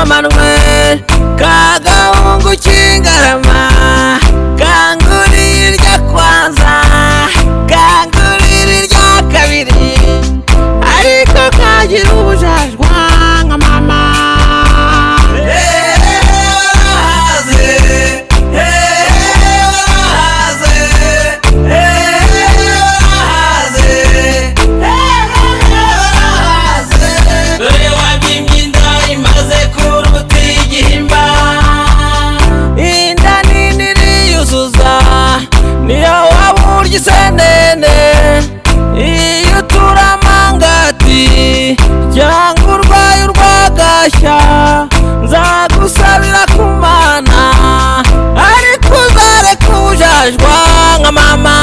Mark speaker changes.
Speaker 1: Manuel kagahungu k'Ingarama kangurira irya kwanza kangurira irya kabiri ariko kagira ubujajwa nka mama. Niyo waburya isenene iyo turamangati cyangwa urwaye urwagashya nzagusabira ku Mana ariko uzareka ubujajwa nka mama.